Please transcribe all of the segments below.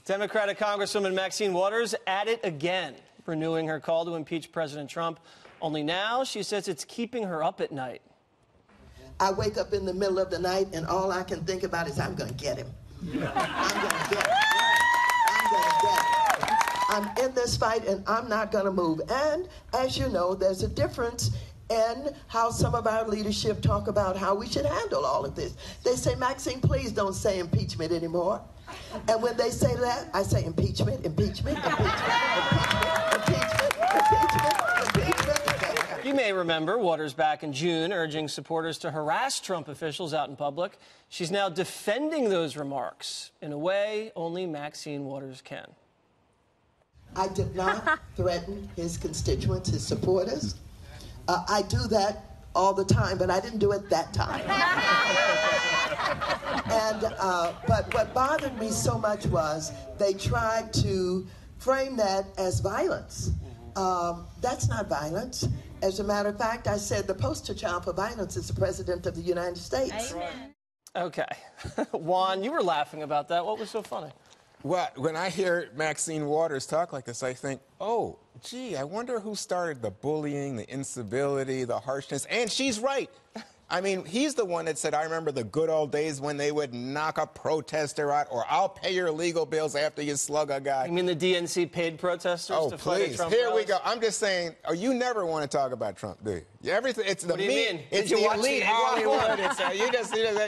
Democratic Congresswoman Maxine Waters at it again, renewing her call to impeach President Trump. Only now she says it's keeping her up at night. I wake up in the middle of the night and all I can think about is I'm going to get him. I'm going to get him. I'm going to get him. I'm in this fight and I'm not going to move. And as you know, there's a difference in how some of our leadership talk about how we should handle all of this. They say, Maxine, please don't say impeachment anymore. And when they say that, I say impeachment, impeachment, impeachment, impeachment, impeachment, impeachment. You may remember Waters back in June urging supporters to harass Trump officials out in public. She's now defending those remarks in a way only Maxine Waters can. I did not threaten his constituents, his supporters. I do that all the time, but I didn't do it that time. But what bothered me so much was they tried to frame that as violence. That's not violence. As a matter of fact, I said the poster child for violence is the President of the United States. Amen. Okay. Juan, you were laughing about that. What was so funny? Well, when I hear Maxine Waters talk like this, I think, oh, gee, I wonder who started the bullying, the incivility, the harshness. And she's right. I mean, he's the one that said, I remember the good old days when they would knock a protester out, or I'll pay your legal bills after you slug a guy. You mean the DNC paid protesters to fight at Trump? Here we go. I'm just saying, you never want to talk about Trump, do you? Everything, it's the what do you mean? It's the elite Hollywood.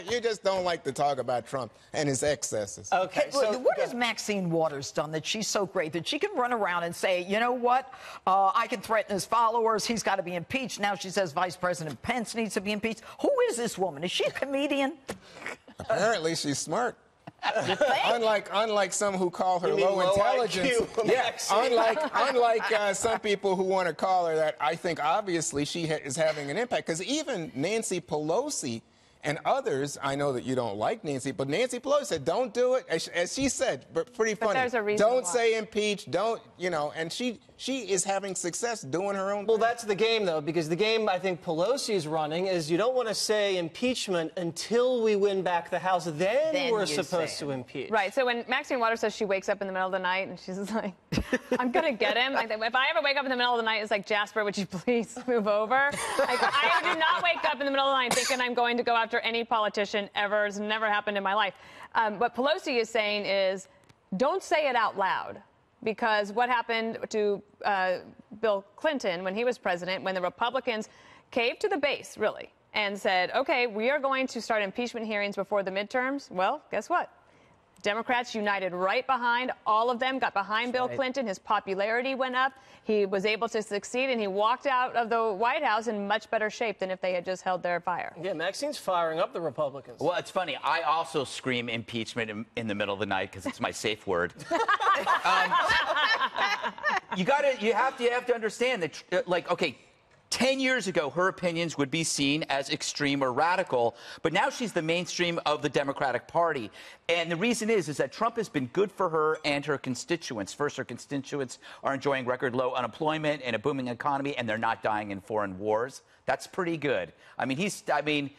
You just don't like to talk about Trump and his excesses. Okay, so what has Maxine Waters done that she's so great that she can run around and say, you know what, I can threaten his followers, he's got to be impeached. Now she says Vice President Pence needs to be impeached. Who is this woman? Is she a comedian? Apparently she's smart. Unlike some who call her low intelligence. Unlike some people who want to call her that, I think obviously she is having an impact. Because even Nancy Pelosi and others, I know that you don't like Nancy, but Nancy Pelosi said, don't do it. As she said, but pretty funny. There's a reason don't why. say impeach, don't, and she is having success doing her own Well, thing. that's the game, though, because the game I think Pelosi's running is you don't want to say impeachment until we win back the House. Then we're supposed to impeach. Right. So when Maxine Waters says she wakes up in the middle of the night and she's like, I'm going to get him. Like, if I ever wake up in the middle of the night, it's like, Jasper, would you please move over? Like, I do not wake up in the middle of the night thinking I'm going to go after any politician ever. It's never happened in my life. What Pelosi is saying is, don't say it out loud. Because what happened to Bill Clinton when he was president, when the Republicans caved to the base, really, and said, OK, we are going to start impeachment hearings before the midterms. Well, guess what? Democrats united right behind, all of them got behind Bill Clinton. His popularity went up. He was able to succeed, and he walked out of the White House in much better shape than if they had just held their fire. Yeah, Maxine's firing up the Republicans. Well, it's funny. I also scream impeachment in the middle of the night because it's my safe word. You have to understand that, like, okay, 10 years ago, her opinions would be seen as extreme or radical, but now she's the mainstream of the Democratic Party. And the reason is that Trump has been good for her and her constituents. First, her constituents are enjoying record low unemployment and a booming economy, and they're not dying in foreign wars. That's pretty good. The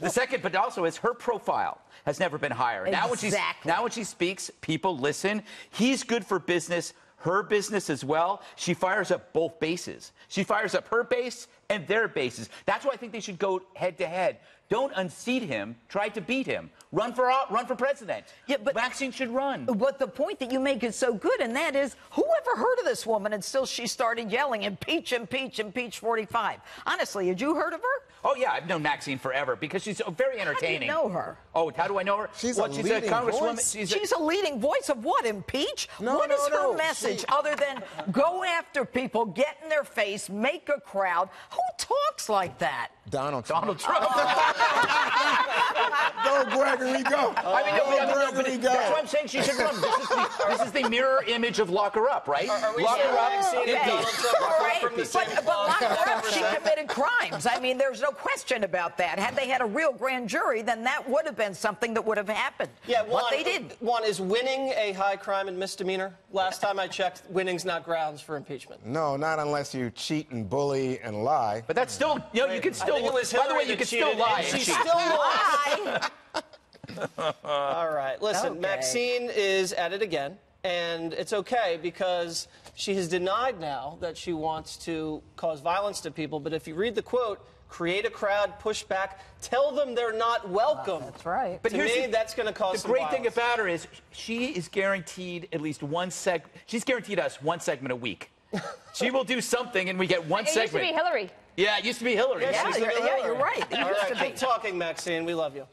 second, but also is her profile has never been higher. Exactly. Now when she speaks, people listen. He's good for business. Her business as well. She fires up both bases. She fires up her base and their bases. That's why I think they should go head to head. Don't unseat him. Try to beat him. Run for president. Yeah, but Maxine should run. But the point that you make is so good, and that is, who ever heard of this woman until she started yelling, impeach, impeach, impeach 45? Honestly, had you heard of her? Oh, yeah, I've known Maxine forever because she's very entertaining. How do you know her? Oh, how do I know her? She's a congresswoman. She's a leading voice of what? Impeach? What is her message other than go after people, get in their face, make a crowd? Who talks like that? Donald Trump. Go, Gregory, go. That's why I'm saying she should run. This is the mirror image of lock her up, right? Lock her up. But lock her up, she committed crimes. I mean, there's no question about that. Had they had a real grand jury, then that would have been something that would have happened. Yeah, but they didn't. One, is winning a high crime and misdemeanor? Last time I checked, winning's not grounds for impeachment. No, not unless you cheat and bully and lie. But that's still, you can still, by the way, you can still lie and cheat. She still lost. All right. Listen, Okay. Maxine is at it again, and it's okay because she has denied now that she wants to cause violence to people. But if you read the quote, create a crowd, push back, tell them they're not welcome. That's right. But To here's me, that's going to cause the some great thing violence. about her is she is guaranteed at least one she's guaranteed us one segment a week. She will do something and we get one It used segment. to be Hillary. Yeah, it used to be Hillary. Yeah, she's the new you're Hillary. right. It All used right, to be. keep talking, Maxine. We love you.